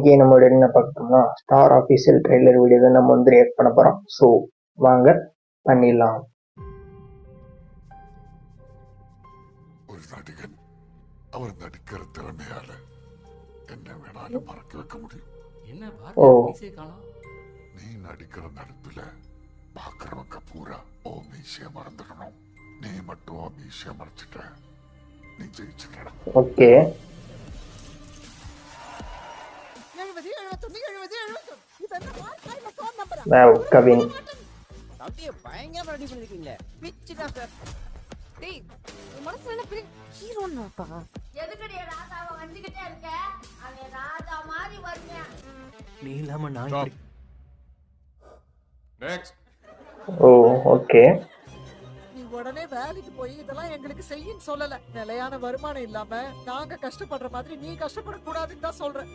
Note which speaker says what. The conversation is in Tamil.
Speaker 1: இங்கே நம்மளோட என்ன பார்க்கணும்னா ஸ்டார் ஆஃபீஷியல் ட்ரெய்லர் வீடியோ தான் நம்ம வந்து ரியாக்ட் பண்ண போகிறோம். ஸோ வாங்க பண்ணிடலாம்.
Speaker 2: ஒரு நடிகன் அவர் நடிக்கிற திறமையால என்ன வேணாலும் மறக்க வைக்க முடியும்.
Speaker 1: ஓ
Speaker 2: நீ நடிக்கிற நடிப்புல பாக்குறவங்க பூரா ஓ மீசிய மறந்துடணும். நீ மட்டும் ஓ மீசிய மறைச்சிட்ட, நீ ஜெயிச்சிட்டடா.
Speaker 1: ஓகே வாவ் கவின்
Speaker 3: அப்படியே பயங்கரமா ரெடி பண்ணிருக்கீங்களே. பிச்சுடா சார்.
Speaker 4: டேய் உன் மனசுல என்ன பெரிய ஹீரோன்னாப்பா.
Speaker 5: எதுக்கடி ராதாவ வந்துகிட்டே இருக்க? அவன் ராஜா மாதிரி வருவேன்.
Speaker 3: நீ இல்லாம நான்
Speaker 2: நெக்ஸ்ட்.
Speaker 1: ஓ ஓகே
Speaker 6: நீ உடனே வேலைக்கு போய் இதெல்லாம் எங்களுக்கு செய்யின்னு சொல்லல. நிலையான வருமானம் இல்லாம நாங்க கஷ்டப்படுற மாதிரி நீ கஷ்டப்படக்கூடாதுன்னு தான் சொல்றேன்.